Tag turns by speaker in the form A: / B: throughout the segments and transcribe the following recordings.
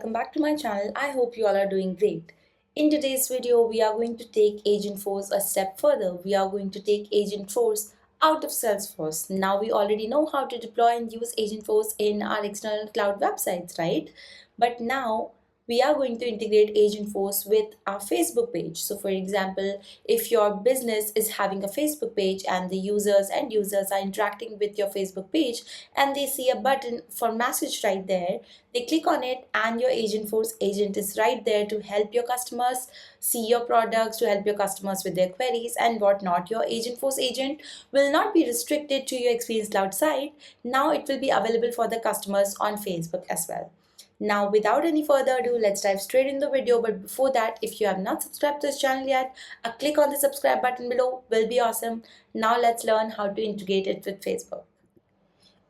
A: welcome back to my channel. I hope you all are doing great. In today's video, we are going to take Agentforce a step further. We are going to take Agentforce out of Salesforce. Now we already know how to deploy and use Agentforce in our external cloud websites, right? But now we are going to integrate Agentforce with our Facebook page. So for example, if your business is having a Facebook page and the end users are interacting with your Facebook page and they see a button for message right there, they click on it and your Agentforce agent is right there to help your customers see your products, to help your customers with their queries and whatnot. Your Agentforce agent will not be restricted to your Experience Cloud site. Now it will be available for the customers on Facebook as well. Now, without any further ado, let's dive straight in the video. But before that, if you have not subscribed to this channel yet, a click on the subscribe button below will be awesome. Now let's learn how to integrate it with Facebook.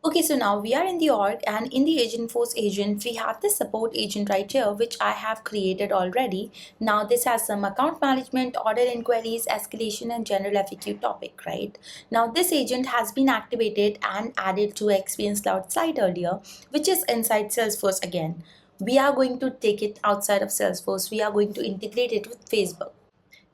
A: Okay, so now we are in the org, and in the Agentforce agent, we have the support agent right here, which I have created already. Now this has some account management, order inquiries, escalation, and general FAQ topic, right? Now this agent has been activated and added to Experience Cloud site earlier, which is inside Salesforce again. We are going to take it outside of Salesforce. We are going to integrate it with Facebook.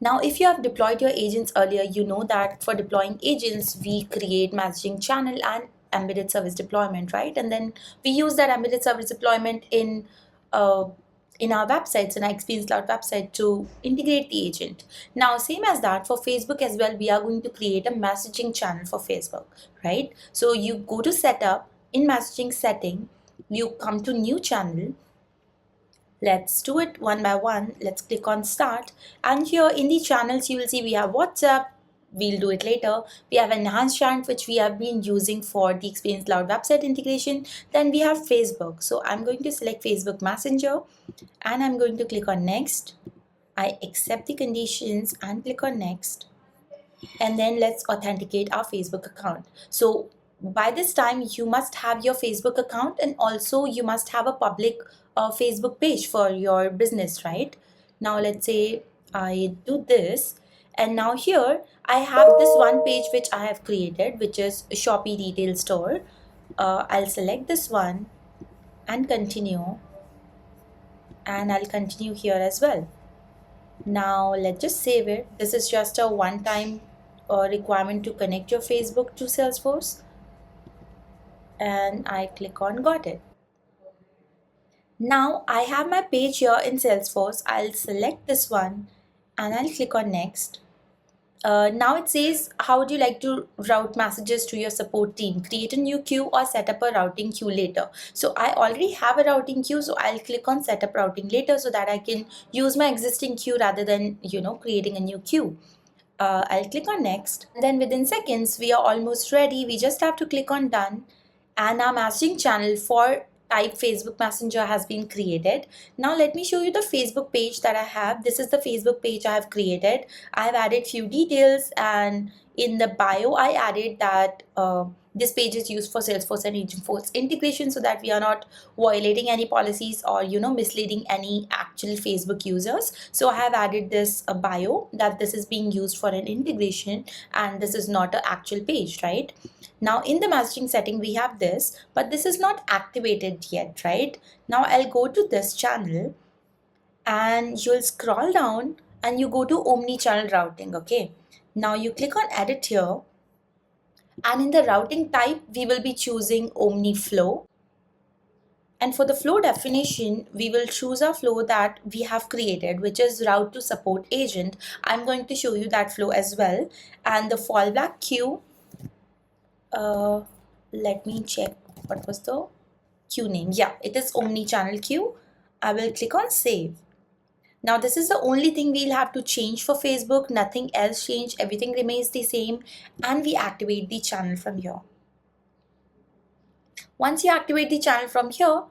A: Now, if you have deployed your agents earlier, you know that for deploying agents, we create messaging channel and embedded service deployment, right? And then we use that embedded service deployment in our websites, in our Experience Cloud website, to integrate the agent. Now, same as that, for Facebook as well, we are going to create a messaging channel for Facebook, right? So you go to setup, in messaging setting, you come to new channel. Let's do it one by one. Let's click on start, and here in the channels you will see we have WhatsApp. We'll do it later. We have enhanced channel, which we have been using for the Experience Cloud website integration. Then we have Facebook. So I'm going to select Facebook Messenger and I'm going to click on next. I accept the conditions and click on next. And then let's authenticate our Facebook account. So by this time you must have your Facebook account, and also you must have a public Facebook page for your business, right? Now let's say I do this, and now here I have this one page which I have created, which is Shopee Retail Store. I'll select this one and continue, and I'll continue here as well. Now let's just save it. This is just a one-time requirement to connect your Facebook to Salesforce, and I click on got it. Now I have my page here in Salesforce. I'll select this one and I'll click on next. Now it says, how would you like to route messages to your support team? Create a new queue or set up a routing queue later. So I already have a routing queue, so I'll click on set up routing later so that I can use my existing queue rather than creating a new queue. I'll click on next, and then within seconds we are almost ready. We just have to click on done, and our messaging channel for type Facebook Messenger has been created. Now let me show you the Facebook page that I have. This is the Facebook page I have created. I have added few details, and in the bio I added that this page is used for Salesforce and Agentforce integration, so that we are not violating any policies or misleading any actual Facebook users. So I have added this bio that this is being used for an integration and this is not an actual page, right? Now in the messaging setting we have this, but this is not activated yet, right? Now I'll go to this channel and you'll scroll down and you go to Omni-channel routing. Okay, now you click on edit here, and in the routing type we will be choosing Omni flow, and for the flow definition we will choose a flow that we have created, which is route to support agent. I'm going to show you that flow as well. And the fallback queue, let me check what was the queue name. Yeah, it is Omni-channel queue. I will click on save. Now this is the only thing we'll have to change for Facebook. Nothing else changed, everything remains the same, and we activate the channel from here. Once you activate the channel from here,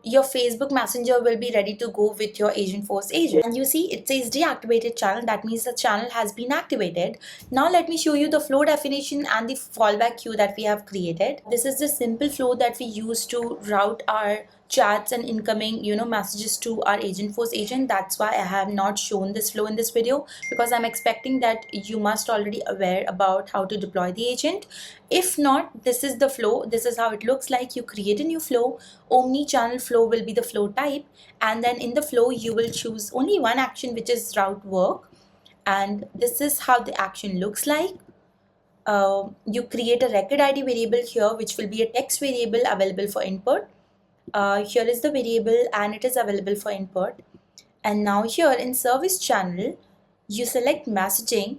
A: your Facebook Messenger will be ready to go with your Agentforce agent. And you see it says deactivated channel. That means the channel has been activated. Now let me show you the flow definition and the fallback queue that we have created. This is the simple flow that we use to route our chats and incoming messages to our Agentforce agent. That's why I have not shown this flow in this video, because I'm expecting that you must already aware about how to deploy the agent. If not, this is the flow, this is how it looks like. You create a new flow. Omni-channel flow will be the flow type, and then in the flow you will choose only one action, which is route work, and this is how the action looks like. You create a record ID variable here, which will be a text variable available for input. Here is the variable and it is available for input. And now here in service channel, you select messaging.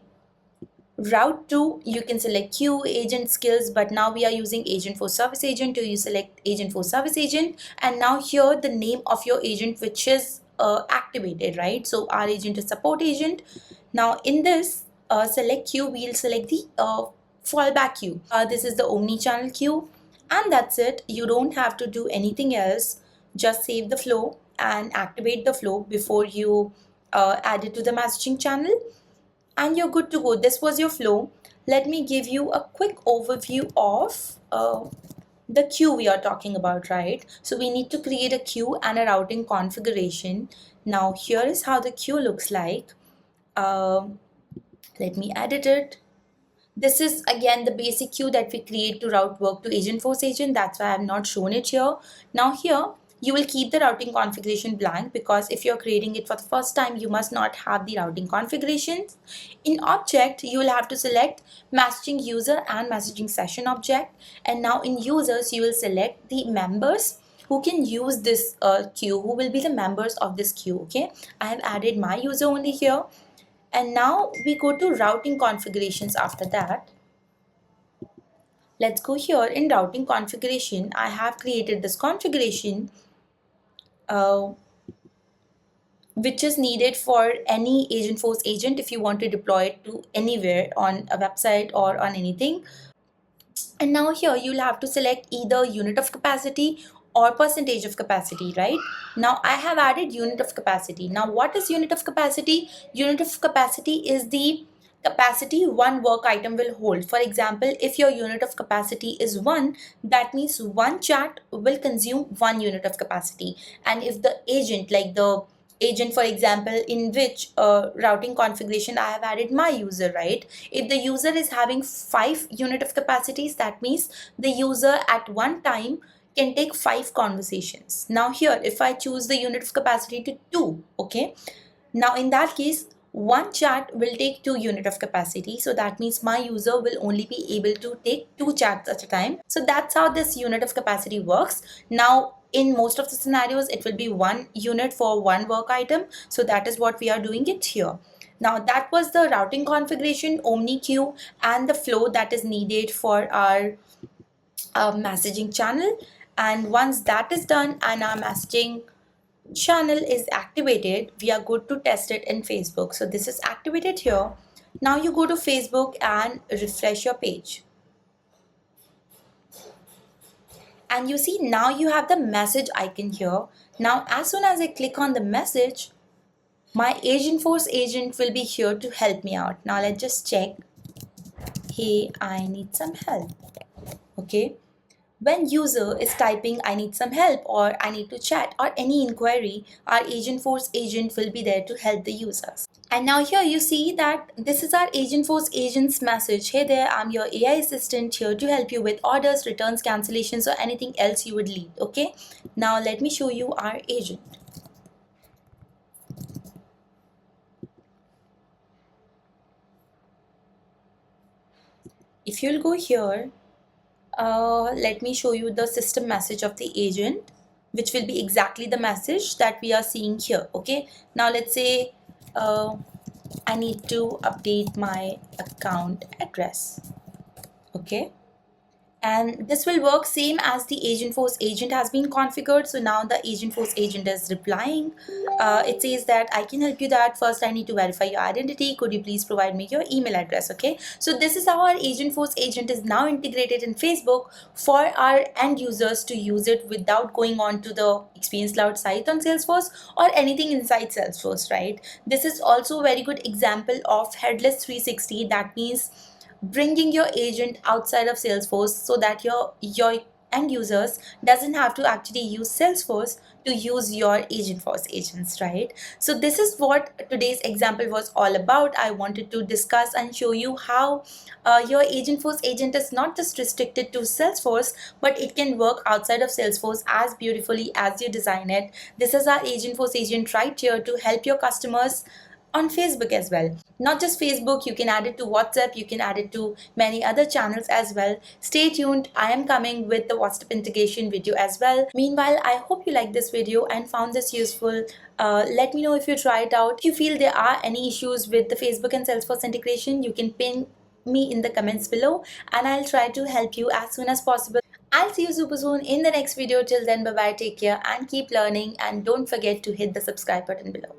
A: Route 2, you can select queue, agent skills, but now we are using Agentforce service agent, so you select Agentforce service agent. And now here the name of your agent, which is activated, right? So our agent is support agent. Now in this select queue, we'll select the fallback queue. This is the omni-channel queue, and that's it. You don't have to do anything else. Just save the flow and activate the flow before you add it to the messaging channel, and you're good to go. This was your flow. Let me give you a quick overview of the queue we are talking about, right? So we need to create a queue and a routing configuration. Now here is how the queue looks like. Let me edit it. This is again the basic queue that we create to route work to Agentforce agent. That's why I have not shown it here. Now here you will keep the routing configuration blank, because if you're creating it for the first time, you must not have the routing configurations. In object, you will have to select messaging user and messaging session object. And now in users, you will select the members who can use this queue, who will be the members of this queue. Okay, I have added my user only here. And now we go to routing configurations after that. Let's go here in routing configuration. I have created this configuration which is needed for any Agentforce agent if you want to deploy it to anywhere on a website or on anything. And now here you'll have to select either unit of capacity or percentage of capacity, right? Now I have added unit of capacity. Now what is unit of capacity? Unit of capacity is the capacity one work item will hold. For example, if your unit of capacity is 1, that means one chat will consume 1 unit of capacity. And if the agent, like the agent for example in which routing configuration I have added my user, right? If the user is having 5 unit of capacities, that means the user at one time can take 5 conversations. Now here if I choose the unit of capacity to 2, okay, now in that case one chat will take 2 unit of capacity, so that means my user will only be able to take 2 chats at a time. So that's how this unit of capacity works. Now in most of the scenarios it will be 1 unit for 1 work item, so that is what we are doing it here. Now that was the routing configuration, omni queue, and the flow that is needed for our messaging channel. And once that is done and our messaging channel is activated, we are good to test it in Facebook. So this is activated here. Now you go to Facebook and refresh your page, and you see now you have the message icon here. Now as soon as I click on the message, my Agentforce agent will be here to help me out. Now let's just check. Hey, I need some help. Okay, when user is typing I need some help or I need to chat or any inquiry, our Agentforce agent will be there to help the users. And now here you see that this is our Agentforce agent's message. Hey there, I'm your AI assistant here to help you with orders, returns, cancellations, or anything else you would need. Okay, now let me show you our agent. If you'll go here, let me show you the system message of the agent, which will be exactly the message that we are seeing here. Okay, now let's say I need to update my account address. Okay, and this will work same as the Agentforce agent has been configured. So now the Agentforce agent is replying. It says that I can help you that. First I need to verify your identity. Could you please provide me your email address? Okay, so this is how our Agentforce agent is now integrated in Facebook for our end users to use it without going on to the Experience Cloud site on Salesforce or anything inside Salesforce, right? This is also a very good example of headless 360. That means bringing your agent outside of Salesforce so that your end users doesn't have to actually use Salesforce to use your Agentforce agents, right? So this is what today's example was all about. I wanted to discuss and show you how your Agentforce agent is not just restricted to Salesforce, but it can work outside of Salesforce as beautifully as you design it. This is our Agentforce agent right here to help your customers on Facebook as well. Not just Facebook, you can add it to WhatsApp, you can add it to many other channels as well. Stay tuned, I am coming with the WhatsApp integration video as well. Meanwhile, I hope you liked this video and found this useful. Let me know if you try it out. If you feel there are any issues with the Facebook and Salesforce integration, you can pin me in the comments below and I'll try to help you as soon as possible. I'll see you super soon in the next video. Till then, bye bye, take care and keep learning, and don't forget to hit the subscribe button below.